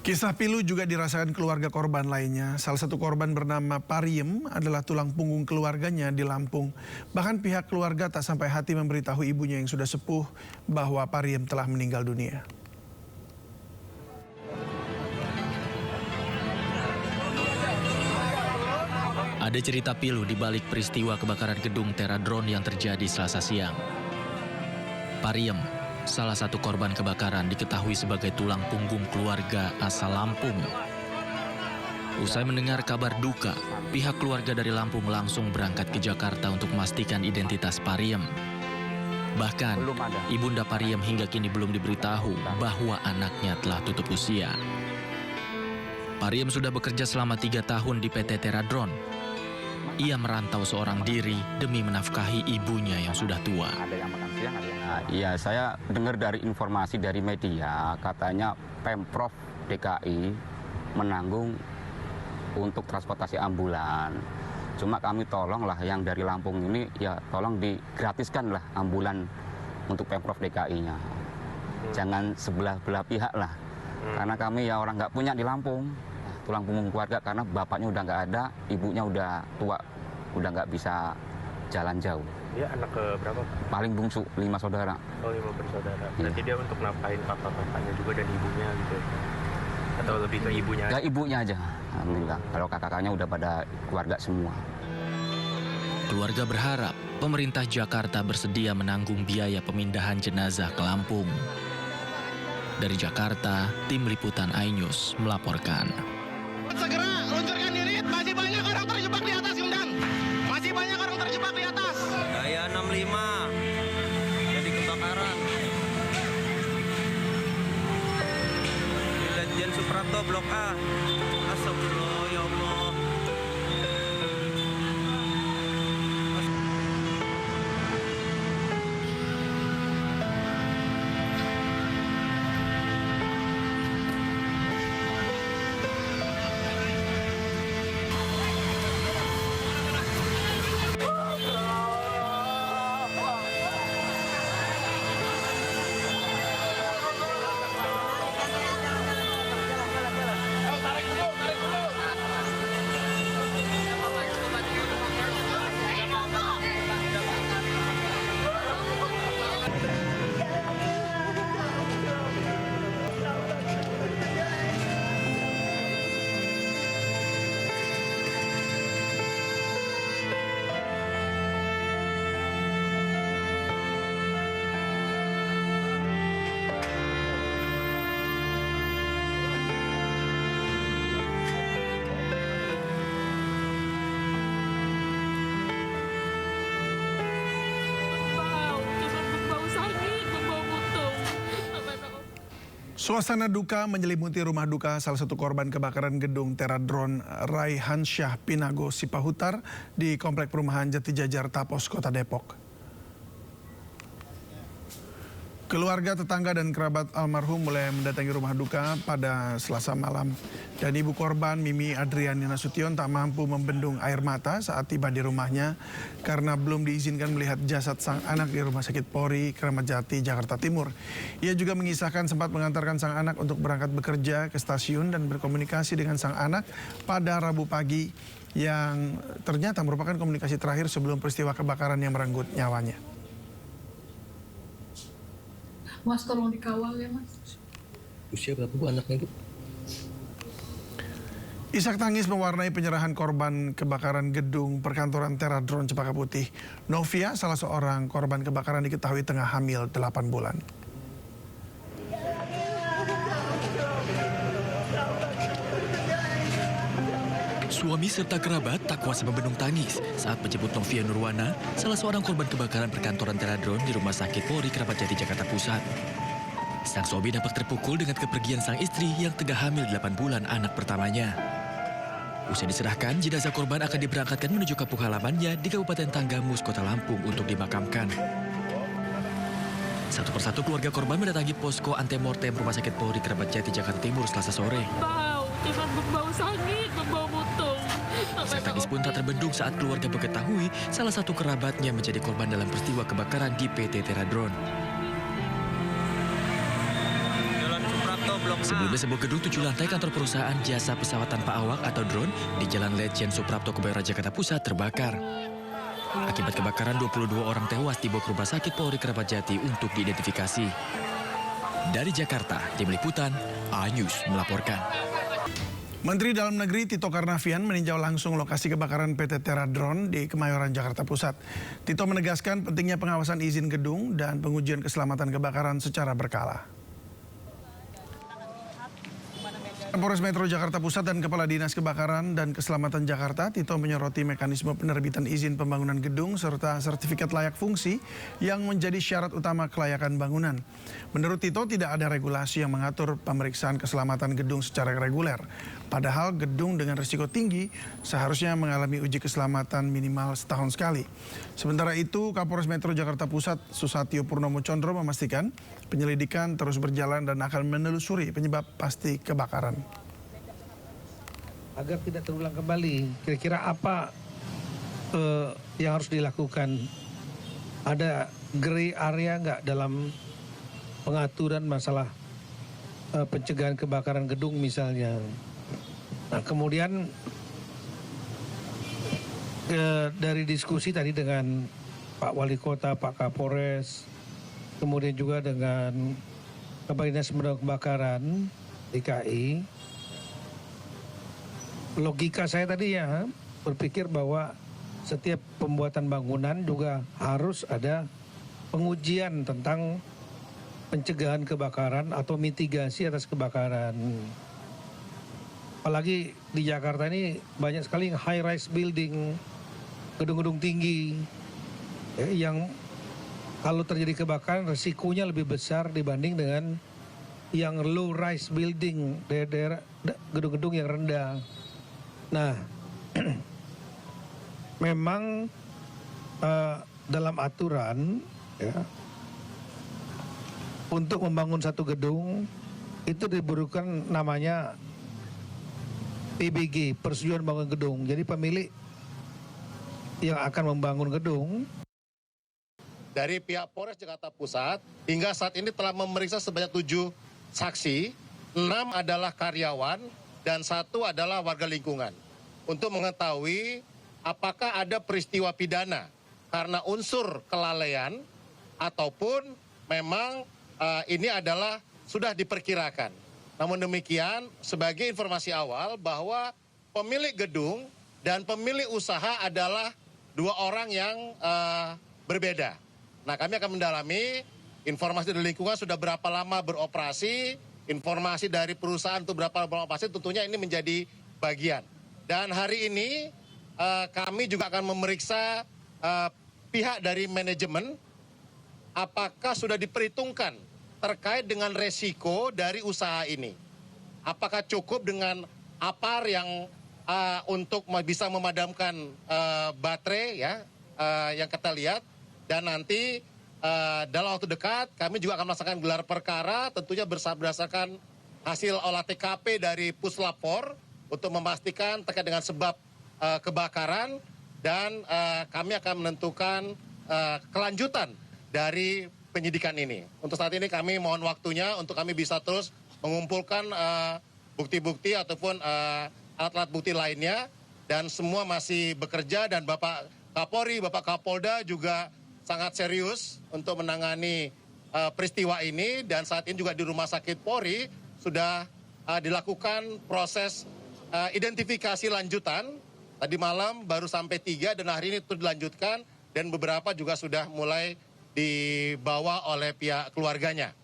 Kisah pilu juga dirasakan keluarga korban lainnya. Salah satu korban bernama Pariem adalah tulang punggung keluarganya di Lampung. Bahkan pihak keluarga tak sampai hati memberitahu ibunya yang sudah sepuh bahwa Pariem telah meninggal dunia. Ada cerita pilu di balik peristiwa kebakaran gedung Teradron yang terjadi Selasa siang. Pariem, salah satu korban kebakaran, diketahui sebagai tulang punggung keluarga asal Lampung. Usai mendengar kabar duka, pihak keluarga dari Lampung langsung berangkat ke Jakarta untuk memastikan identitas Pariem. Bahkan, ibunda Pariem hingga kini belum diberitahu bahwa anaknya telah tutup usia. Pariem sudah bekerja selama 3 tahun di PT Teradron. Ia merantau seorang diri demi menafkahi ibunya yang sudah tua. Ada yang makan siang, ada yang... Iya, saya dengar dari informasi dari media, katanya Pemprov DKI menanggung untuk transportasi ambulan. Cuma kami tolonglah yang dari Lampung ini, ya tolong digratiskan lah ambulan untuk Pemprov DKI-nya. Jangan sebelah-belah pihak lah. Karena kami ya orang nggak punya di Lampung. Tulang punggung keluarga karena bapaknya udah nggak ada, ibunya udah tua, udah nggak bisa jalan jauh. Dia anak ke berapa? Paling bungsu, 5 saudara. Oh, 5 bersaudara. Berarti dia untuk nafkahin kakak-kakaknya juga dan ibunya gitu. Atau lebih ke ibunya? Ya ibunya aja, alhamdulillah. Kalau kakak-kakaknya udah pada keluarga semua. Keluarga berharap pemerintah Jakarta bersedia menanggung biaya pemindahan jenazah ke Lampung. Dari Jakarta, Tim Liputan iNews melaporkan. Segera luncurkan diri, masih banyak orang terjebak di atas, Undang. Masih banyak orang terjebak di atas. Gaya 65 jadi kebakaran. Di Lejen Suprapto Blok A. Astagfirullah, ya Allah. Suasana duka menyelimuti rumah duka salah satu korban kebakaran gedung Teradron Raihansyah Pinago Sipahutar di Komplek Perumahan Jatijajar Tapos, Kota Depok. Keluarga, tetangga, dan kerabat almarhum mulai mendatangi rumah duka pada Selasa malam. Dan ibu korban, Mimi Adriani Nasution, tak mampu membendung air mata saat tiba di rumahnya karena belum diizinkan melihat jasad sang anak di Rumah Sakit Polri Kramat Jati, Jakarta Timur. Ia juga mengisahkan sempat mengantarkan sang anak untuk berangkat bekerja ke stasiun dan berkomunikasi dengan sang anak pada Rabu pagi yang ternyata merupakan komunikasi terakhir sebelum peristiwa kebakaran yang merenggut nyawanya. Mas, tolong dikawal ya, Mas. Usia berapa Bu anaknya, Bu? Isak tangis mewarnai penyerahan korban kebakaran gedung perkantoran Teradron Cempaka Putih. Novia, salah seorang korban kebakaran, diketahui tengah hamil 8 bulan. Suami serta kerabat tak kuasa membendung tangis saat menjemput Novia Nurwana, salah seorang korban kebakaran perkantoran Teradron di Rumah Sakit Polri Kramat Jati, Jakarta Pusat. Sang suami nampak terpukul dengan kepergian sang istri yang tengah hamil 8 bulan anak pertamanya. Usai diserahkan, jenazah korban akan diberangkatkan menuju kampung halamannya di Kabupaten Tanggamus, Kota Lampung untuk dimakamkan. Satu persatu keluarga korban mendatangi posko antemortem Rumah Sakit Polri Kramat Jati, Jakarta Timur Selasa sore. Bau, cuma berbau sakit, berbau mutung. Isak tangis pun tak terbendung saat keluarga mengetahui salah satu kerabatnya menjadi korban dalam peristiwa kebakaran di PT Teradron. Jalan Suprapto Blok Sebelumnya sebuah gedung 7 lantai kantor perusahaan jasa pesawat tanpa awak atau drone di Jalan Letjen Suprapto, Kebayoran, Jakarta Pusat terbakar. Akibat kebakaran 22 orang tewas dibawa ke Rumah Sakit Polri Keramat Jati untuk diidentifikasi. Dari Jakarta, Tim Liputan, A-News melaporkan. Menteri Dalam Negeri Tito Karnavian meninjau langsung lokasi kebakaran PT Terra Drone di Kemayoran, Jakarta Pusat. Tito menegaskan pentingnya pengawasan izin gedung dan pengujian keselamatan kebakaran secara berkala. Kapolres Metro Jakarta Pusat dan Kepala Dinas Kebakaran dan Keselamatan Jakarta, Tito menyoroti mekanisme penerbitan izin pembangunan gedung serta sertifikat layak fungsi yang menjadi syarat utama kelayakan bangunan. Menurut Tito, tidak ada regulasi yang mengatur pemeriksaan keselamatan gedung secara reguler. Padahal gedung dengan risiko tinggi seharusnya mengalami uji keselamatan minimal setahun sekali. Sementara itu, Kapolres Metro Jakarta Pusat Susatyo Purnomo Condro memastikan penyelidikan terus berjalan dan akan menelusuri penyebab pasti kebakaran. Agar tidak terulang kembali, kira-kira apa yang harus dilakukan? Ada gray area nggak dalam pengaturan masalah pencegahan kebakaran gedung misalnya? Nah, kemudian dari diskusi tadi dengan Pak Wali Kota, Pak Kapolres, kemudian juga dengan Kepala Dinas Pemadam Kebakaran DKI, logika saya tadi ya berpikir bahwa setiap pembuatan bangunan juga harus ada pengujian tentang pencegahan kebakaran atau mitigasi atas kebakaran. Apalagi di Jakarta ini banyak sekali high rise building, gedung-gedung tinggi yang kalau terjadi kebakaran resikonya lebih besar dibanding dengan yang low rise building, daerah gedung-gedung yang rendah. Nah, memang dalam aturan ya, untuk membangun satu gedung itu dibutuhkan namanya PBG, persetujuan bangun gedung. Jadi pemilik yang akan membangun gedung. Dari pihak Polres Jakarta Pusat hingga saat ini telah memeriksa sebanyak 7 saksi, 6 adalah karyawan dan 1 adalah warga lingkungan. Untuk mengetahui apakah ada peristiwa pidana karena unsur kelalaian ataupun memang ini adalah sudah diperkirakan. Namun demikian, sebagai informasi awal bahwa pemilik gedung dan pemilik usaha adalah 2 orang yang berbeda. Nah, kami akan mendalami informasi dari lingkungan sudah berapa lama beroperasi, informasi dari perusahaan itu berapa lama beroperasi, tentunya ini menjadi bagian. Dan hari ini kami juga akan memeriksa pihak dari manajemen apakah sudah diperhitungkan terkait dengan resiko dari usaha ini. Apakah cukup dengan APAR yang untuk bisa memadamkan baterai ya yang kita lihat, dan nanti dalam waktu dekat kami juga akan melaksanakan gelar perkara tentunya berdasarkan hasil olah TKP dari Puslap 4 untuk memastikan terkait dengan sebab kebakaran, dan kami akan menentukan kelanjutan dari penyidikan ini. Untuk saat ini kami mohon waktunya untuk kami bisa terus mengumpulkan bukti-bukti ataupun alat-alat bukti lainnya, dan semua masih bekerja, dan Bapak Kapolri, Bapak Kapolda juga sangat serius untuk menangani peristiwa ini, dan saat ini juga di Rumah Sakit Polri sudah dilakukan proses identifikasi lanjutan. Tadi malam baru sampai 3 dan hari ini itu dilanjutkan, dan beberapa juga sudah mulai dibawa oleh pihak keluarganya.